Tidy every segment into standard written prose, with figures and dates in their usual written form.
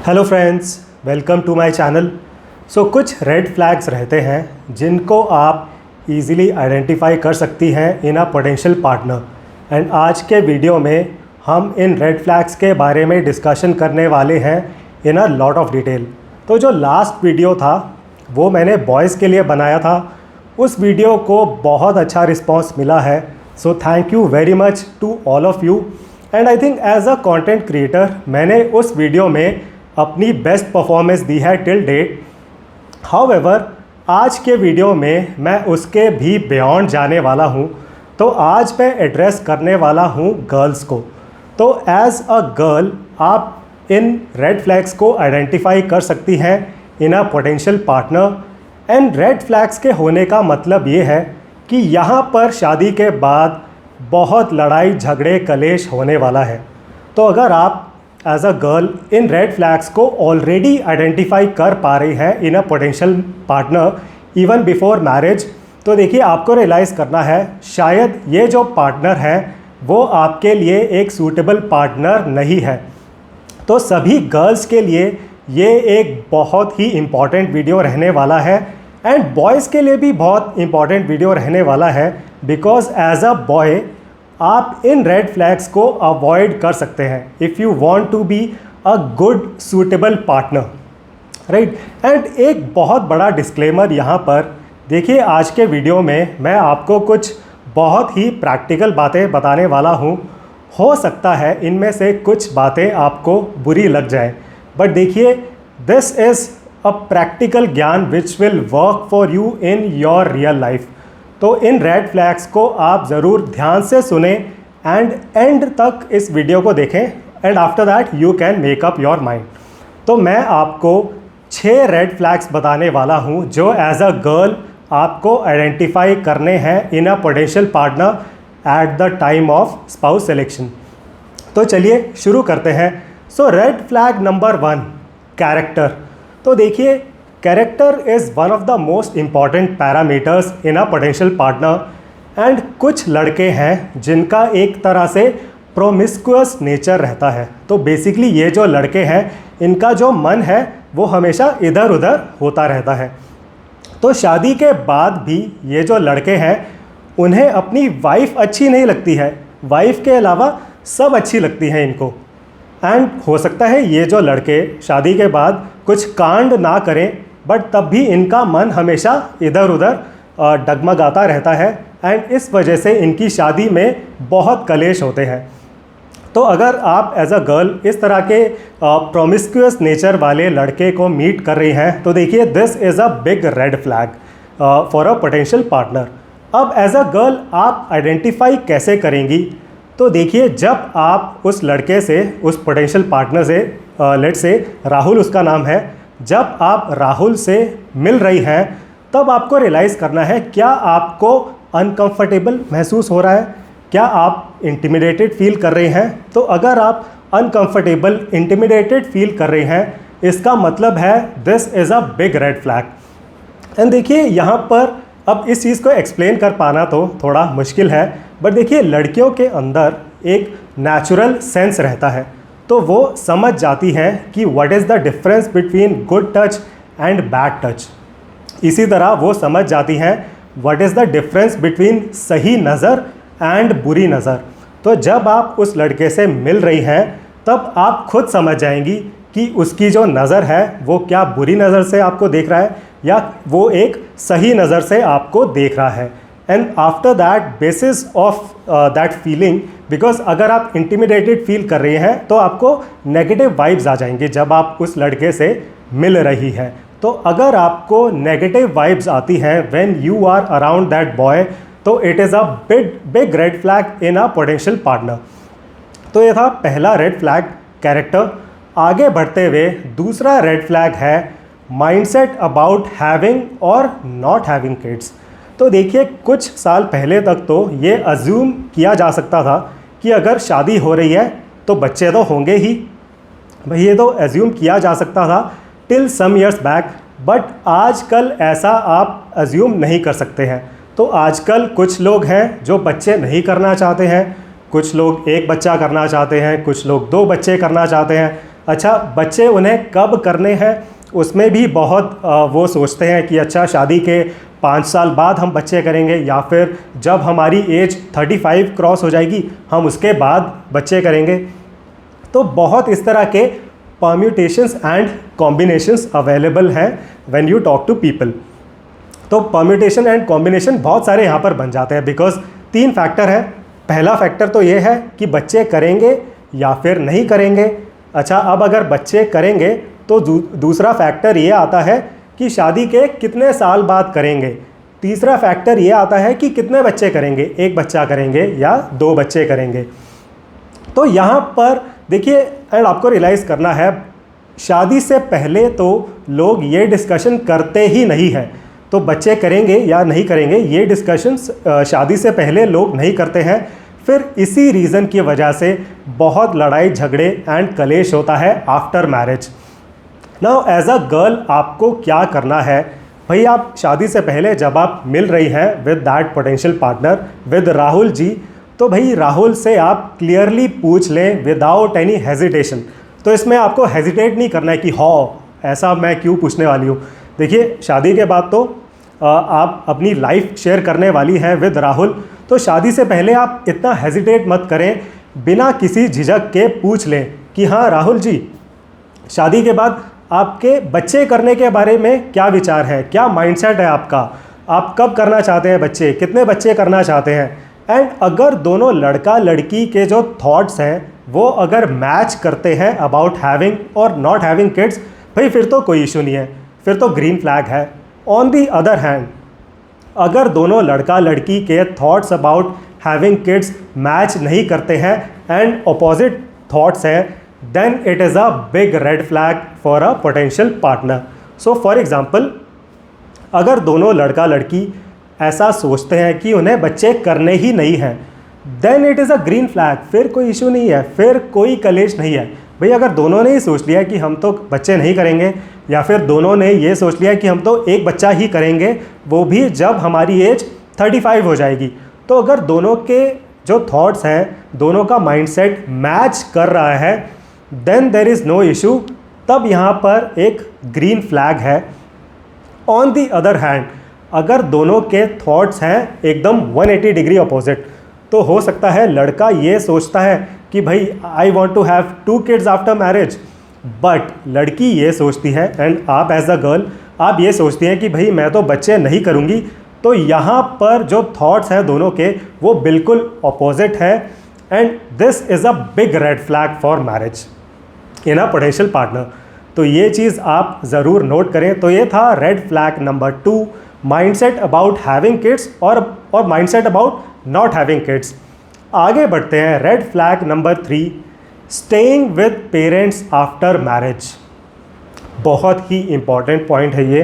Hello friends, welcome to my channel. कुछ red flags रहते हैं जिनको आप इजीली आइडेंटिफाई कर सकती हैं in a potential partner. And आज के वीडियो में हम इन रेड फ्लैग्स के बारे में डिस्कशन करने वाले हैं in a lot of detail. तो जो लास्ट वीडियो था वो मैंने बॉयज़ के लिए बनाया था। उस वीडियो को बहुत अच्छा रिस्पॉन्स मिला है, so thank you very much to all of you. And I think as a content creator मैंने उस वीडियो में अपनी बेस्ट परफॉर्मेंस दी है टिल डेट। हाउएवर आज के वीडियो में मैं उसके भी बियॉन्ड जाने वाला हूँ। तो आज मैं एड्रेस करने वाला हूँ गर्ल्स को। तो एज अ गर्ल आप इन रेड फ्लैग्स को आइडेंटिफाई कर सकती हैं in a potential partner. And red flags के होने का मतलब ये है कि यहाँ पर शादी के बाद बहुत लड़ाई झगड़े कलेश होने वाला है। तो अगर आप as a girl in red flags को ऑलरेडी आइडेंटिफाई कर पा रही हैं in a potential partner even before marriage, तो देखिए आपको रियलाइज़ करना है शायद ये जो पार्टनर है वो आपके लिए एक सूटेबल पार्टनर नहीं है। तो सभी गर्ल्स के लिए ये एक बहुत ही इम्पॉर्टेंट वीडियो रहने वाला है एंड बॉयज़ के लिए भी बहुत इम्पॉर्टेंट वीडियो रहने वाला है, बिकॉज एज अ बॉय आप इन रेड फ्लैग्स को अवॉइड कर सकते हैं if you want to be a good suitable partner, right. And एक बहुत बड़ा डिस्क्लेमर यहाँ पर देखिए, आज के वीडियो में मैं आपको कुछ बहुत ही प्रैक्टिकल बातें बताने वाला हूँ। हो सकता है इनमें से कुछ बातें आपको बुरी लग जाए, बट देखिए दिस इज़ अ प्रैक्टिकल ज्ञान which will work for you in your real life. तो इन रेड फ्लैग्स को आप ज़रूर ध्यान से सुने एंड एंड तक इस वीडियो को देखें and after that you can make up your mind. तो मैं आपको 6 रेड फ्लैग्स बताने वाला हूँ जो एज अ गर्ल आपको आइडेंटिफाई करने हैं in a potential partner at the time of spouse selection. तो चलिए शुरू करते हैं। Red flag number 1, character. तो देखिए character is one of the most important parameters in a potential partner. And कुछ लड़के हैं जिनका एक तरह से प्रोमिस्कुअस नेचर रहता है। तो बेसिकली ये जो लड़के हैं इनका जो मन है वो हमेशा इधर उधर होता रहता है। तो शादी के बाद भी ये जो लड़के हैं उन्हें अपनी वाइफ अच्छी नहीं लगती है, वाइफ के अलावा सब अच्छी लगती हैं इनको। एंड हो सकता है ये जो लड़के शादी के बाद कुछ कांड ना करें, बट तब भी इनका मन हमेशा इधर उधर डगमगाता रहता है एंड इस वजह से इनकी शादी में बहुत कलेश होते हैं। तो अगर आप एज अ गर्ल इस तरह के प्रोमिस्क्यूअस नेचर वाले लड़के को मीट कर रही हैं तो देखिए this is a big red flag for a potential partner. अब एज अ गर्ल आप आइडेंटिफाई कैसे करेंगी? तो देखिए जब आप उस लड़के से, उस पोटेंशियल पार्टनर से, लेट से राहुल उसका नाम है, जब आप राहुल से मिल रही हैं तब आपको रियलाइज़ करना है क्या आपको अनकंफर्टेबल महसूस हो रहा है, क्या आप इंटिमिडेटेड फील कर रही हैं। तो अगर आप अनकंफर्टेबल, इंटिमिडेटेड फील कर रही हैं इसका मतलब है this is a big red flag. And देखिए यहाँ पर अब इस चीज़ को एक्सप्लेन कर पाना तो थोड़ा मुश्किल है, बट देखिए लड़कियों के अंदर एक नेचुरल सेंस रहता है। तो वो समझ जाती हैं कि what is the difference between good touch and bad touch. इसी तरह वो समझ जाती हैं what is the difference between सही नज़र एंड बुरी नज़र। तो जब आप उस लड़के से मिल रही हैं तब आप खुद समझ जाएंगी कि उसकी जो नज़र है वो क्या बुरी नज़र से आपको देख रहा है या वो एक सही नज़र से आपको देख रहा है। And after that basis of that feeling, because अगर आप इंटिमिडेटेड फील कर रही हैं तो आपको नेगेटिव वाइब्स आ जाएंगे जब आप उस लड़के से मिल रही हैं। तो अगर आपको नेगेटिव वाइब्स आती हैं when you are around that boy, तो it is a big red flag in a potential partner. तो ये था पहला रेड फ्लैग, कैरेक्टर। आगे बढ़ते हुए दूसरा रेड फ्लैग है माइंडसेट अबाउट हैविंग और नॉट हैविंग किड्स। तो देखिए कुछ साल पहले तक तो ये अज्यूम किया जा सकता था कि अगर शादी हो रही है तो बच्चे तो होंगे ही, भाई ये तो अज्यूम किया जा सकता था till some years back. But आजकल ऐसा आप अज्यूम नहीं कर सकते हैं। तो आजकल कुछ लोग हैं जो बच्चे नहीं करना चाहते हैं, कुछ लोग एक बच्चा करना चाहते हैं, कुछ लोग 2 बच्चे करना चाहते हैं। अच्छा बच्चे उन्हें कब करने हैं उसमें भी बहुत वो सोचते हैं कि अच्छा शादी के 5 साल बाद हम बच्चे करेंगे, या फिर जब हमारी एज 35 क्रॉस हो जाएगी हम उसके बाद बच्चे करेंगे। तो बहुत इस तरह के परम्यूटेशंस एंड कॉम्बिनेशंस अवेलेबल हैं when you talk to people. तो परम्यूटेशन एंड कॉम्बिनेशन बहुत सारे यहाँ पर बन जाते हैं बिकॉज 3 फैक्टर हैं। पहला फैक्टर तो ये है कि बच्चे करेंगे या फिर नहीं करेंगे। अच्छा अब अगर बच्चे करेंगे तो दूसरा फैक्टर ये आता है कि शादी के कितने साल बाद करेंगे। तीसरा फैक्टर ये आता है कि कितने बच्चे करेंगे, 1 बच्चा करेंगे या 2 बच्चे करेंगे। तो यहाँ पर देखिए एंड आपको रियलाइज़ करना है, शादी से पहले तो लोग ये डिस्कशन करते ही नहीं हैं। तो बच्चे करेंगे या नहीं करेंगे ये डिस्कशंस शादी से पहले लोग नहीं करते हैं। फिर इसी रीज़न की वजह से बहुत लड़ाई झगड़े एंड कलेश होता है after marriage. Now as a girl आपको क्या करना है भाई, आप शादी से पहले जब आप मिल रही हैं with that potential partner with Rahul ji, तो भाई राहुल से आप क्लियरली पूछ लें विदाउट एनी हेजिटेशन। तो इसमें आपको हेजिटेट नहीं करना है कि हाँ ऐसा मैं क्यों पूछने वाली हूँ। देखिए शादी के बाद तो आप अपनी लाइफ शेयर करने वाली हैं विद राहुल, तो शादी से पहले आप इतना हेजिटेट मत करें, बिना किसी झिझक के पूछ लें कि हाँ राहुल जी शादी के बाद आपके बच्चे करने के बारे में क्या विचार है, क्या माइंडसेट है आपका, आप कब करना चाहते हैं बच्चे, कितने बच्चे करना चाहते हैं। एंड अगर दोनों लड़का लड़की के जो थॉट्स हैं वो अगर मैच करते हैं अबाउट हैविंग और नॉट हैविंग किड्स, भाई फिर तो कोई इशू नहीं है, फिर तो ग्रीन फ्लैग है। ऑन दी अदर हैंड अगर दोनों लड़का लड़की के thoughts about having kids match नहीं करते हैं एंड अपोजिट थॉट्स हैं, then it is a big red flag for a potential partner. So for example अगर दोनों लड़का लड़की ऐसा सोचते हैं कि उन्हें बच्चे करने ही नहीं हैं, then it is a green flag, फिर कोई इशू नहीं है, फिर कोई कलेश नहीं है। भाई अगर दोनों ने ही सोच लिया कि हम तो बच्चे नहीं करेंगे, या फिर दोनों ने ये सोच लिया कि हम तो 1 बच्चा ही करेंगे वो भी जब हमारी एज 35 हो जाएगी, तो अगर दोनों के जो थॉट्स हैं दोनों का माइंडसेट मैच कर रहा है, then there is no issue, तब यहाँ पर एक ग्रीन फ्लैग है। ऑन दी अदर हैंड अगर दोनों के थॉट्स हैं एकदम 180 डिग्री अपोजिट, तो हो सकता है लड़का ये सोचता है कि भाई I want to have 2 kids after marriage, but लड़की ये सोचती है एंड आप एज अ गर्ल आप ये सोचती हैं कि भाई मैं तो बच्चे नहीं करूँगी। तो यहाँ पर जो थॉट्स हैं दोनों के वो बिल्कुल अपोजिट है, and this is a big red flag for marriage in a potential partner. तो ये चीज़ आप ज़रूर नोट करें। तो ये था red flag number 2, mindset about having kids और mindset about not having kids. आगे बढ़ते हैं, red flag number 3, staying with parents after marriage. बहुत ही इम्पॉर्टेंट पॉइंट है ये।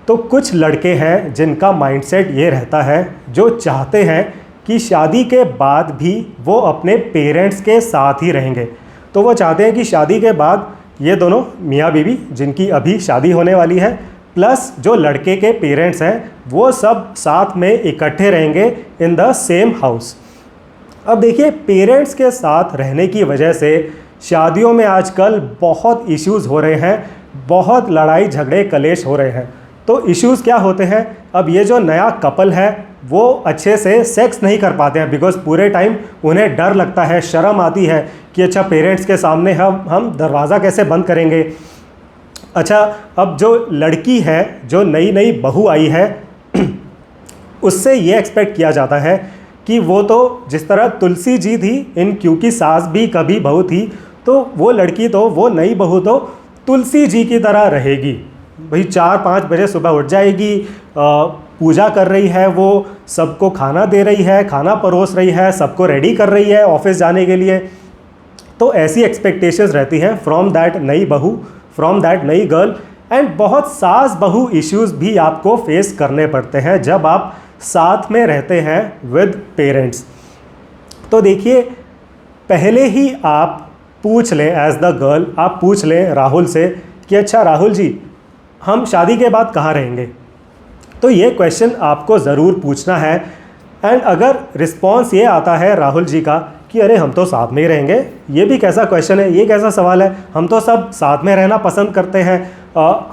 तो कुछ लड़के हैं जिनका माइंडसेट ये रहता है, जो चाहते हैं कि शादी के बाद भी वो अपने पेरेंट्स के साथ ही रहेंगे। तो वो चाहते हैं कि शादी के बाद ये दोनों मियाँ बीवी जिनकी अभी शादी होने वाली है प्लस जो लड़के के पेरेंट्स हैं वो सब साथ में इकट्ठे रहेंगे इन द सेम हाउस। अब देखिए पेरेंट्स के साथ रहने की वजह से शादियों में आजकल बहुत इश्यूज़ हो रहे हैं, बहुत लड़ाई झगड़े कलेश हो रहे हैं। तो इश्यूज़ क्या होते हैं, अब ये जो नया कपल है वो अच्छे से सेक्स नहीं कर पाते हैं बिकॉज़ पूरे टाइम उन्हें डर लगता है, शर्म आती है कि अच्छा पेरेंट्स के सामने हम दरवाज़ा कैसे बंद करेंगे। अच्छा अब जो लड़की है, जो नई नई बहू आई है उससे ये एक्सपेक्ट किया जाता है कि वो तो जिस तरह तुलसी जी थी क्योंकि सास भी कभी बहू थी, तो वो लड़की तो वो नई बहू तो तुलसी जी की तरह रहेगी। भाई 4-5 बजे सुबह उठ जाएगी, पूजा कर रही है, वो सबको खाना दे रही है, खाना परोस रही है, सबको रेडी कर रही है ऑफिस जाने के लिए। तो ऐसी एक्सपेक्टेशंस रहती हैं फ्रॉम दैट नई बहू, फ्रॉम दैट नई गर्ल। एंड बहुत सास बहू इश्यूज़ भी आपको फेस करने पड़ते हैं जब आप साथ में रहते हैं विद पेरेंट्स। तो देखिए पहले ही आप पूछ लें एज द गर्ल, आप पूछ लें राहुल से कि अच्छा राहुल जी हम शादी के बाद कहाँ रहेंगे। तो ये क्वेश्चन आपको ज़रूर पूछना है। एंड अगर रिस्पॉन्स ये आता है राहुल जी का कि अरे हम तो साथ में ही रहेंगे, ये भी कैसा क्वेश्चन है, ये कैसा सवाल है, हम तो सब साथ में रहना पसंद करते हैं,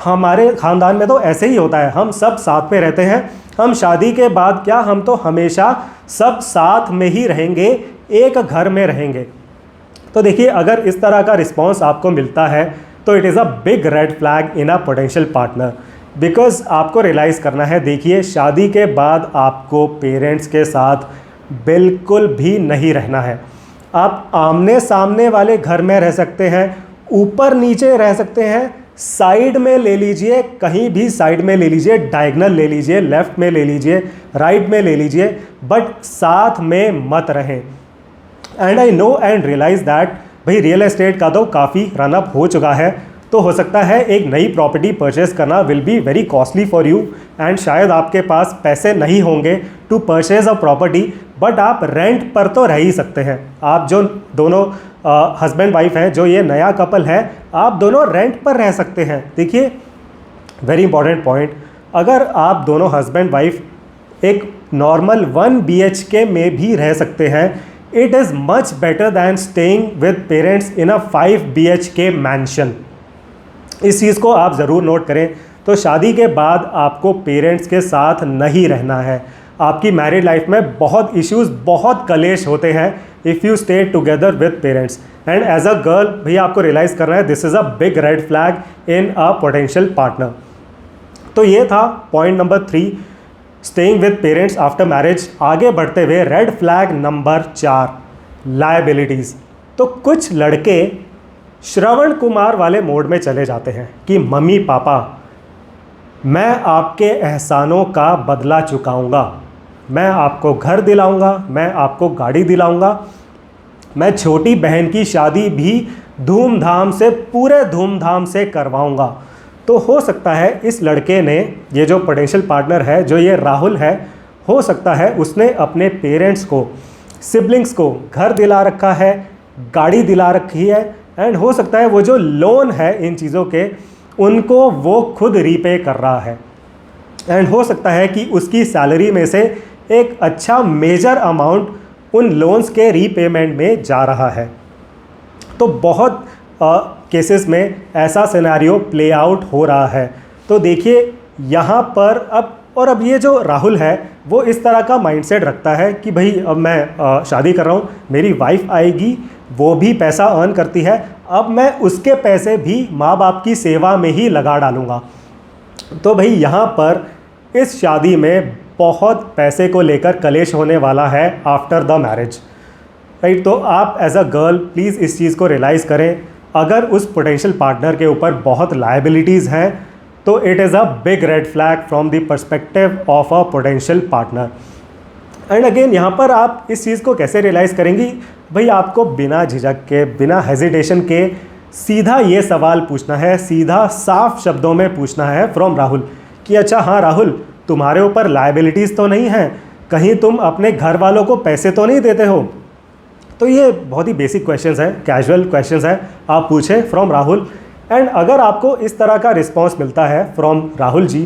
हमारे ख़ानदान में तो ऐसे ही होता है, हम सब साथ में रहते हैं, हम शादी के बाद क्या, हम तो हमेशा सब साथ में ही रहेंगे, एक घर में रहेंगे। तो देखिए, अगर इस तरह का रिस्पॉन्स आपको मिलता है तो it is a big red flag in a potential partner, because आपको रियलाइज़ करना है, देखिए शादी के बाद आपको पेरेंट्स के साथ बिल्कुल भी नहीं रहना है। आप आमने सामने वाले घर में रह सकते हैं, ऊपर नीचे रह सकते हैं, साइड में ले लीजिए, कहीं भी साइड में ले लीजिए, डायगनल ले लीजिए, लेफ्ट में ले लीजिए, राइट में ले लीजिए, बट साथ में मत रहें। And I know and realize that भाई रियल एस्टेट का तो काफ़ी रनअप हो चुका है, तो हो सकता है एक नई प्रॉपर्टी परचेस करना will be very costly for you, and शायद आपके पास पैसे नहीं होंगे to purchase a property, but आप रेंट पर तो रह ही सकते हैं। आप जो दोनों हस्बैंड वाइफ हैं, जो ये नया कपल है, आप दोनों रेंट पर रह सकते हैं। देखिए, वेरी इंपॉर्टेंट पॉइंट, अगर आप दोनों हस्बैंड वाइफ एक नॉर्मल 1 BHK में भी रह सकते हैं, it is much better than staying with parents in a 5 BHK mention. इस चीज़ को आप ज़रूर नोट करें। तो शादी के बाद आपको पेरेंट्स के साथ नहीं रहना है। आपकी मैरिड लाइफ में बहुत इश्यूज़, बहुत कलेश होते हैं if you stay together with parents. And as a girl भैया आपको रियलाइज़ करना है, this is a big red flag in a potential partner. तो ये था point number 3, staying with parents after marriage. आगे बढ़ते हुए रेड फ्लैग नंबर 4, लायबिलिटीज़। तो कुछ लड़के श्रवण कुमार वाले मोड में चले जाते हैं कि मम्मी पापा, मैं आपके एहसानों का बदला चुकाऊंगा, मैं आपको घर दिलाऊंगा, मैं आपको गाड़ी दिलाऊंगा, मैं छोटी बहन की शादी भी धूमधाम से, पूरे धूमधाम से करवाऊंगा। तो हो सकता है इस लड़के ने, ये जो पोटेंशियल पार्टनर है, जो ये राहुल है, हो सकता है उसने अपने पेरेंट्स को, सिबलिंग्स को घर दिला रखा है, गाड़ी दिला रखी है, एंड हो सकता है वो जो लोन है इन चीज़ों के, उनको वो खुद रीपे कर रहा है। एंड हो सकता है कि उसकी सैलरी में से एक अच्छा मेजर अमाउंट उन लोन्स के रीपेमेंट में जा रहा है। तो बहुत केसेस में ऐसा सिनेरियो प्ले आउट हो रहा है। तो देखिए यहाँ पर अब ये जो राहुल है वो इस तरह का माइंडसेट रखता है कि भाई अब मैं शादी कर रहा हूँ, मेरी वाइफ आएगी, वो भी पैसा अर्न करती है, अब मैं उसके पैसे भी माँ बाप की सेवा में ही लगा डालूँगा। तो भाई यहाँ पर इस शादी में बहुत पैसे को लेकर कलेश होने वाला है आफ्टर द मैरिज, राइट। तो आप एज अ गर्ल प्लीज़ इस चीज़ को रियलाइज़ करें, अगर उस पोटेंशियल पार्टनर के ऊपर बहुत लायबिलिटीज़ हैं तो it is a big red flag from the perspective of a potential partner. And again यहाँ पर आप इस चीज़ को कैसे रियलाइज़ करेंगी, भाई आपको बिना झिझक के, बिना हेजिटेशन के सीधा ये सवाल पूछना है, सीधा साफ शब्दों में पूछना है फ्रॉम राहुल कि अच्छा हाँ राहुल, तुम्हारे ऊपर लायबिलिटीज़ तो नहीं हैं, कहीं तुम अपने घर वालों को पैसे तो नहीं देते हो। तो ये बहुत ही बेसिक क्वेश्चंस हैं, कैजुअल क्वेश्चंस हैं, आप पूछें फ्रॉम राहुल। एंड अगर आपको इस तरह का रिस्पॉन्स मिलता है फ्रॉम राहुल जी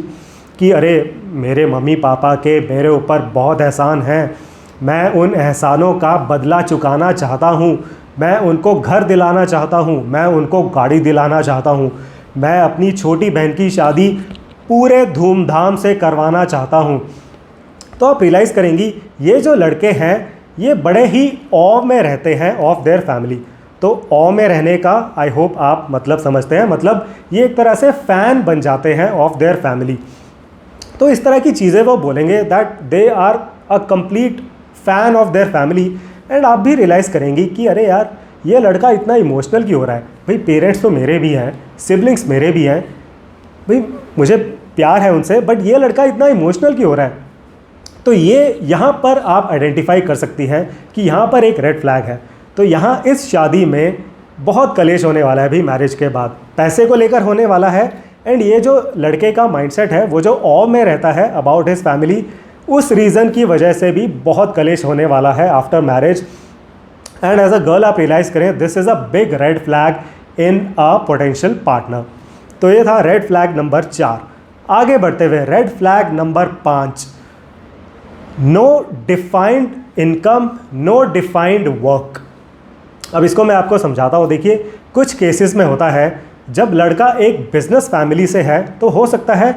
कि अरे मेरे मम्मी पापा के मेरे ऊपर बहुत एहसान हैं, मैं उन एहसानों का बदला चुकाना चाहता हूँ, मैं उनको घर दिलाना चाहता हूँ, मैं उनको गाड़ी दिलाना चाहता हूँ, मैं अपनी छोटी बहन की शादी पूरे धूमधाम से करवाना चाहता हूँ, तो आप रियलाइज़ करेंगी ये जो लड़के हैं ये बड़े ही ऑ में रहते हैं ऑफ देयर फैमिली। तो ऑ में रहने का आई होप आप मतलब समझते हैं, मतलब ये एक तरह से फ़ैन बन जाते हैं ऑफ देयर फैमिली। तो इस तरह की चीज़ें वो बोलेंगे that they are a complete fan of their family. And आप भी रियलाइज़ करेंगी कि अरे यार ये लड़का इतना इमोशनल क्यों हो रहा है, भाई पेरेंट्स तो मेरे भी हैं, सिबलिंग्स मेरे भी हैं, भाई मुझे प्यार है उनसे, बट ये लड़का इतना इमोशनल क्यों हो रहा है। तो ये यहाँ पर आप आइडेंटिफाई कर सकती हैं कि यहाँ पर एक रेड फ्लैग है। तो यहाँ इस शादी में बहुत कलेश होने वाला है भी, मैरिज के बाद पैसे को लेकर होने वाला है। एंड ये जो लड़के का माइंडसेट है वो जो ऑ में रहता है अबाउट हिज फैमिली, उस रीज़न की वजह से भी बहुत कलेश होने वाला है after marriage. And as a girl आप रियलाइज़ करें this is a big red flag in a potential partner. तो ये था रेड फ्लैग नंबर 4। आगे बढ़ते हुए red flag number 5, no defined income, no defined work. अब इसको मैं आपको समझाता हूँ। देखिए, कुछ केसेस में होता है जब लड़का एक बिजनेस फैमिली से है तो हो सकता है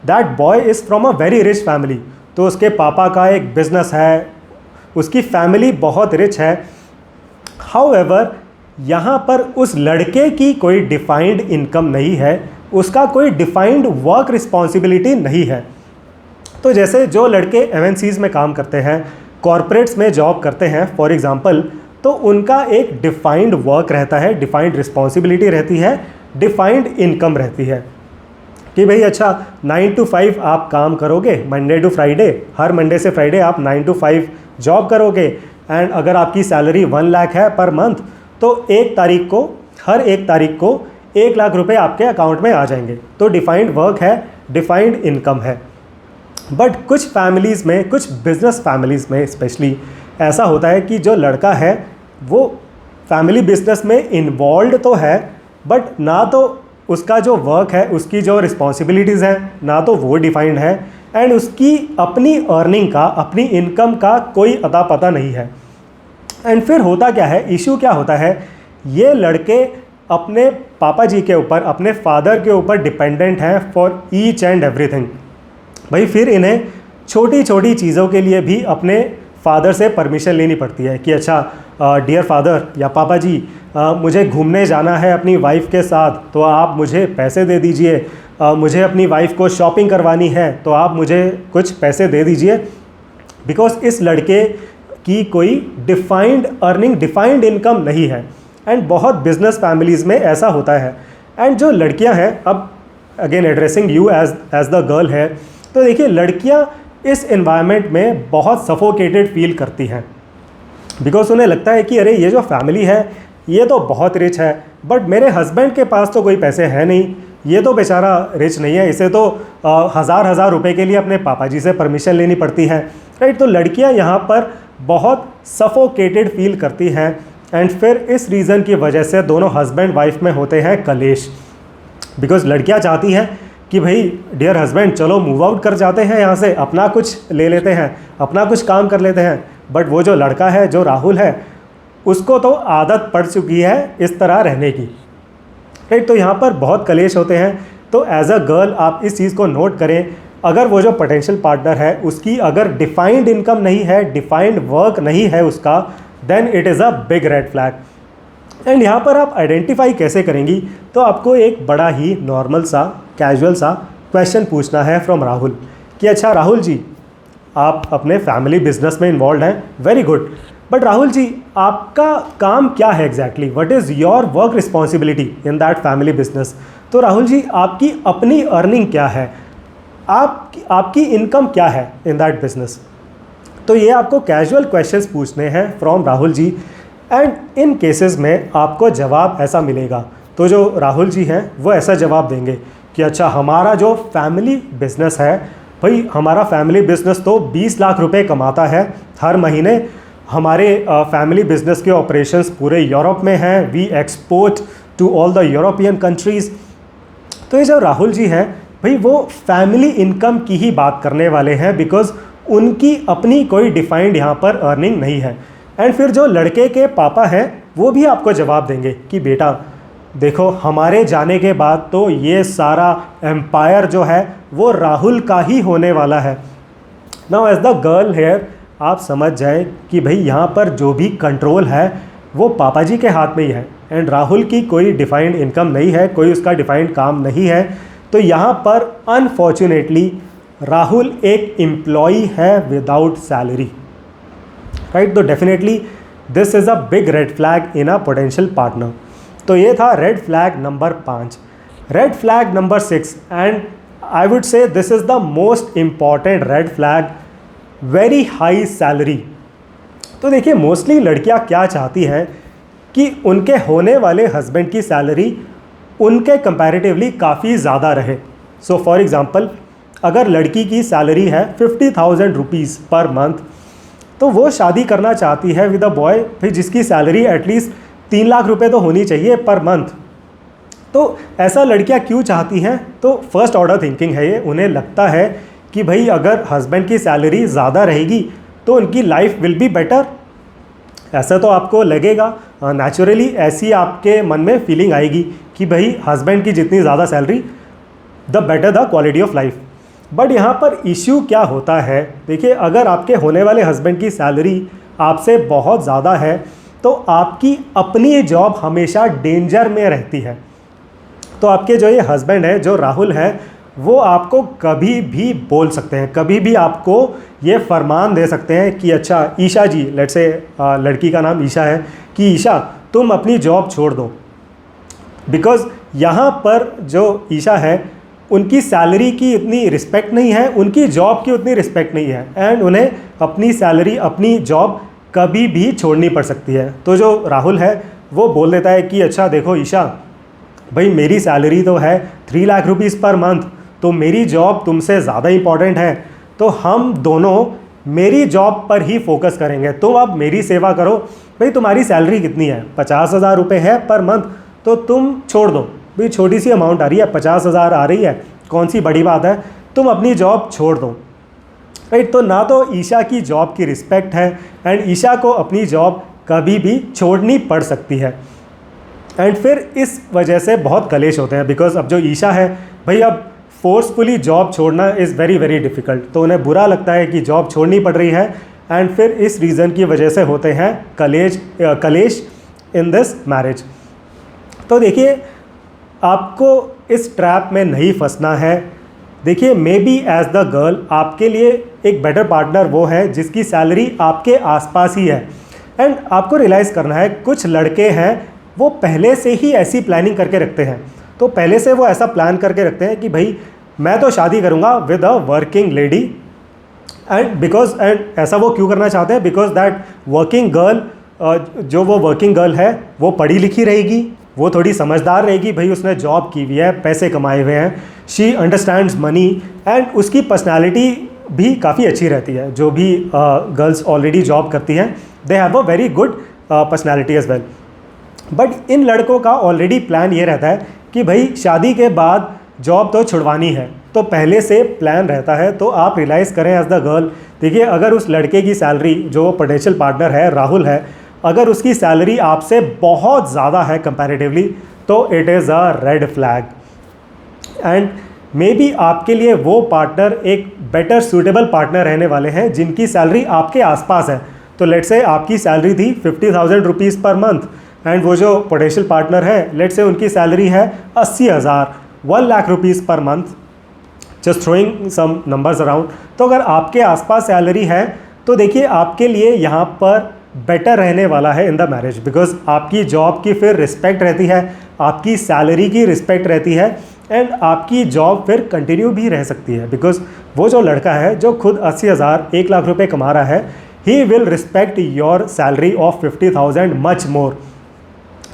that boy is from a very rich family, तो उसके पापा का एक बिजनेस है, उसकी फैमिली बहुत रिच है। हाउएवर यहाँ पर उस लड़के की कोई डिफाइंड इनकम नहीं है, उसका कोई डिफाइंड वर्क रिस्पॉन्सिबिलिटी नहीं है। तो जैसे जो लड़के एमएनसीज़ में काम करते हैं, कॉरपोरेट्स में जॉब करते हैं फॉर एग्जांपल, तो उनका एक डिफाइंड वर्क रहता है, डिफाइंड रिस्पॉन्सिबिलिटी रहती है, डिफाइंड इनकम रहती है कि भाई अच्छा 9 to 5 आप काम करोगे, मंडे टू फ्राइडे, हर मंडे से फ्राइडे आप 9 to 5 जॉब करोगे, एंड अगर आपकी सैलरी 1 लाख है पर मंथ, तो हर एक तारीख को 1 लाख रुपए आपके अकाउंट में आ जाएंगे। तो डिफाइंड वर्क है, डिफाइंड इनकम है। बट कुछ फैमिलीज़ में, कुछ बिजनेस फैमिलीज़ में स्पेशली ऐसा होता है कि जो लड़का है वो फैमिली बिजनेस में इन्वॉल्व तो है, बट ना तो उसका जो वर्क है, उसकी जो रिस्पॉन्सिबिलिटीज़ हैं, ना तो वो डिफाइंड है, एंड उसकी अपनी अर्निंग का, अपनी इनकम का कोई अता पता नहीं है। एंड फिर होता क्या है, इशू क्या होता है, ये लड़के अपने पापा जी के ऊपर, अपने फादर के ऊपर डिपेंडेंट हैं फॉर ईच एंड एवरीथिंग। भाई फिर इन्हें छोटी छोटी चीज़ों के लिए भी अपने फादर से परमिशन लेनी पड़ती है कि अच्छा डियर फादर या पापा जी, मुझे घूमने जाना है अपनी वाइफ के साथ, तो आप मुझे पैसे दे दीजिए। मुझे अपनी वाइफ को शॉपिंग करवानी है, तो आप मुझे कुछ पैसे दे दीजिए। बिकॉज इस लड़के की कोई डिफाइंड अर्निंग, डिफाइंड इनकम नहीं है। एंड बहुत बिजनेस फैमिलीज़ में ऐसा होता है। एंड जो लड़कियां हैं, अब again addressing you as the girl है, तो देखिए लड़कियां इस एनवायरनमेंट में बहुत सफोकेटेड फील करती हैं, बिकॉज उन्हें लगता है कि अरे ये जो फैमिली है ये तो बहुत रिच है, बट मेरे हस्बैंड के पास तो कोई पैसे हैं नहीं, ये तो बेचारा रिच नहीं है, इसे तो हज़ार रुपए के लिए अपने पापा जी से परमिशन लेनी पड़ती है, राइट। तो लड़कियां यहाँ पर बहुत सफोकेटेड फील करती हैं। एंड फिर इस रीज़न की वजह से दोनों हस्बैंड वाइफ में होते हैं कलेश, बिकॉज लड़कियां चाहती हैं कि भाई डियर हस्बैंड चलो मूव आउट कर जाते हैं यहाँ से, अपना कुछ ले लेते हैं, अपना कुछ काम कर लेते हैं। बट वो जो लड़का है, जो राहुल है, उसको तो आदत पड़ चुकी है इस तरह रहने की, राइट। तो यहाँ पर बहुत कलेश होते हैं। तो एज अ गर्ल आप इस चीज़ को नोट करें, अगर वो जो पोटेंशियल पार्टनर है उसकी अगर डिफाइंड इनकम नहीं है, डिफाइंड वर्क नहीं है उसका, then it is a big red flag. And यहाँ पर आप आइडेंटिफाई कैसे करेंगी, तो आपको एक बड़ा ही नॉर्मल सा, कैजुअल सा क्वेश्चन पूछना है फ्रॉम राहुल कि अच्छा राहुल जी, आप अपने फैमिली बिजनेस में इन्वॉल्व हैं, very good, but Rahul ji आपका काम क्या है exactly, what is your work responsibility in that family business. तो राहुल जी आपकी अपनी अर्निंग क्या है, आपकी इनकम क्या है इन दैट बिजनेस। तो ये आपको कैजुअल क्वेश्चंस पूछने हैं from Rahul ji, and in cases में आपको जवाब ऐसा मिलेगा। तो जो राहुल जी हैं वो ऐसा जवाब देंगे कि अच्छा हमारा जो फैमिली बिजनेस है, भाई हमारा फैमिली बिजनेस तो 20 लाख रुपए कमाता है हर महीने। हमारे फैमिली बिजनेस के ऑपरेशंस पूरे यूरोप में हैं, we export to all the European countries. तो ये जो राहुल जी हैं, भाई वो फैमिली इनकम की ही बात करने वाले हैं, बिकॉज उनकी अपनी कोई डिफाइंड यहाँ पर अर्निंग नहीं है। एंड फिर जो लड़के के पापा हैं वो भी आपको जवाब देंगे कि बेटा देखो, हमारे जाने के बाद तो ये सारा एम्पायर जो है वो राहुल का ही होने वाला है। Now as the girl here आप समझ जाए कि भाई यहाँ पर जो भी कंट्रोल है वो पापा जी के हाथ में ही है, एंड राहुल की कोई डिफाइंड इनकम नहीं है, कोई उसका डिफाइंड काम नहीं है। तो यहाँ पर अनफॉर्चुनेटली राहुल एक एम्प्लॉई है विदाउट सैलरी, राइट। तो definitely this is a big red flag in a potential partner. तो ये था red flag number 5। Red flag number 6, and I would say this is the most important red flag, very high salary. तो देखिए mostly लड़कियां क्या चाहती हैं कि उनके होने वाले हस्बैंड की सैलरी उनके कंपैरेटिवली काफ़ी ज़्यादा रहे। सो फॉर एग्ज़ाम्पल अगर लड़की की सैलरी है 50,000 रुपीज़ पर मंथ, तो वो शादी करना चाहती है विद अ बॉय फिर जिसकी सैलरी एटलीस्ट 3 लाख रुपए तो होनी चाहिए पर मंथ। तो ऐसा लड़कियां क्यों चाहती हैं, तो फर्स्ट ऑर्डर थिंकिंग है ये, उन्हें लगता है कि भाई अगर हस्बैंड की सैलरी ज़्यादा रहेगी तो उनकी लाइफ विल बी बेटर। ऐसा तो आपको लगेगा, नेचुरली ऐसी आपके मन में फीलिंग आएगी कि भाई हस्बैंड की जितनी ज़्यादा salary the better the quality of life. But यहाँ पर इश्यू क्या होता है, देखिए अगर आपके होने वाले हस्बैंड की सैलरी आपसे बहुत ज़्यादा है तो आपकी अपनी जॉब हमेशा डेंजर में रहती है। तो आपके जो ये हस्बैंड है, जो राहुल है, वो आपको कभी भी बोल सकते हैं, कभी भी आपको ये फरमान दे सकते हैं कि अच्छा ईशा जी, लेट्स से लड़की का नाम ईशा है, कि ईशा तुम अपनी जॉब छोड़ दो। बिकॉज़ यहाँ पर जो ईशा है उनकी सैलरी की इतनी रिस्पेक्ट नहीं है, उनकी जॉब की उतनी रिस्पेक्ट नहीं है, एंड उन्हें अपनी सैलरी, अपनी जॉब कभी भी छोड़नी पड़ सकती है। तो जो राहुल है वो बोल देता है कि अच्छा देखो ईशा, भाई मेरी सैलरी तो है 3 लाख रुपीज़ पर मंथ, तो मेरी जॉब तुमसे ज़्यादा इंपॉर्टेंट है, तो हम दोनों मेरी जॉब पर ही फोकस करेंगे। तुम अब मेरी सेवा करो। भाई तुम्हारी सैलरी कितनी है, 50,000 रुपये है पर मंथ, तो तुम छोड़ दो। भाई छोटी सी अमाउंट आ रही है, 50,000 आ रही है, कौन सी बड़ी बात है, तुम अपनी जॉब छोड़ दो। राइट, तो ना तो ईशा की जॉब की रिस्पेक्ट है एंड ईशा को अपनी जॉब कभी भी छोड़नी पड़ सकती है। एंड फिर इस वजह से बहुत कलेश होते हैं, बिकॉज अब जो ईशा है भाई, अब फोर्सफुली जॉब छोड़ना इज़ वेरी वेरी डिफ़िकल्ट, तो उन्हें बुरा लगता है कि जॉब छोड़नी पड़ रही है, एंड फिर इस रीज़न की वजह से होते हैं कलेश इन दिस मैरिज। तो देखिए आपको इस ट्रैप में नहीं फंसना है। देखिए maybe as the girl आपके लिए एक बेटर पार्टनर वो है जिसकी सैलरी आपके आसपास ही है। एंड आपको रियलाइज़ करना है, कुछ लड़के हैं वो पहले से ही ऐसी प्लानिंग करके रखते हैं, तो पहले से वो ऐसा प्लान करके रखते हैं कि भाई मैं तो शादी करूँगा with a working lady, and ऐसा वो क्यों करना चाहते हैं, बिकॉज दैट वर्किंग गर्ल, जो वो वर्किंग गर्ल है वो पढ़ी लिखी रहेगी, वो थोड़ी समझदार रहेगी, भाई उसने जॉब की हुई है, पैसे कमाए हुए हैं, शी अंडरस्टैंड्स मनी, एंड उसकी पर्सनैलिटी भी काफ़ी अच्छी रहती है। जो भी गर्ल्स ऑलरेडी जॉब करती हैं, they have a very good personality as well. But इन लड़कों का ऑलरेडी प्लान ये रहता है कि भाई शादी के बाद जॉब तो छुड़वानी है, तो पहले से प्लान रहता है। तो आप रियलाइज़ करें एज द गर्ल, देखिए अगर उस लड़के की सैलरी, जो पोटेंशियल पार्टनर है राहुल है, अगर उसकी सैलरी आपसे बहुत ज़्यादा है कंपैरेटिवली, तो it is a red flag. And may be आपके लिए वो पार्टनर एक बेटर सूटेबल पार्टनर रहने वाले हैं जिनकी सैलरी आपके आसपास है। तो लेट्स से आपकी सैलरी थी 50,000 रुपीज़ पर मंथ, एंड वो जो पोटेंशियल पार्टनर है, लेट्स से उनकी सैलरी है 80,000, 1 lakh rupees per month, just throwing some numbers around. तो अगर आपके आसपास सैलरी है तो देखिए आपके लिए यहाँ पर बेटर रहने वाला है इन द मैरिज, बिकॉज आपकी जॉब की फिर रिस्पेक्ट रहती है, आपकी सैलरी की रिस्पेक्ट रहती है, एंड आपकी जॉब फिर कंटिन्यू भी रह सकती है, बिकॉज वो जो लड़का है जो खुद 80,000, 1 लाख रुपए कमा रहा है, he will respect your salary of 50,000 much more.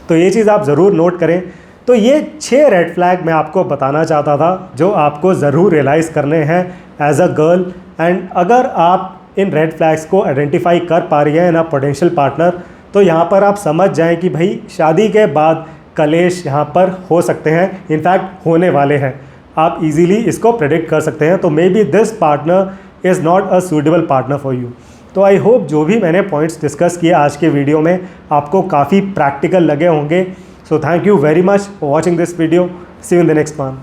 तो ये चीज़ आप ज़रूर नोट करें। तो ये 6 रेड फ्लैग मैं आपको बताना चाहता था, जो आपको ज़रूर रियलाइज़ करने हैं एज अ गर्ल। एंड अगर आप इन रेड फ्लैग्स को आइडेंटिफाई कर पा रही हैं इन अ पोटेंशियल पार्टनर, तो यहाँ पर आप समझ जाएं कि भाई शादी के बाद कलेश यहाँ पर हो सकते हैं, इनफैक्ट होने वाले हैं, आप इजीली इसको प्रेडिक्ट कर सकते हैं। तो may be this partner is not a suitable partner for you. तो आई होप जो भी मैंने पॉइंट्स डिस्कस किए आज के वीडियो में आपको काफ़ी प्रैक्टिकल लगे होंगे। So thank you very much for watching this video. See you in the next one.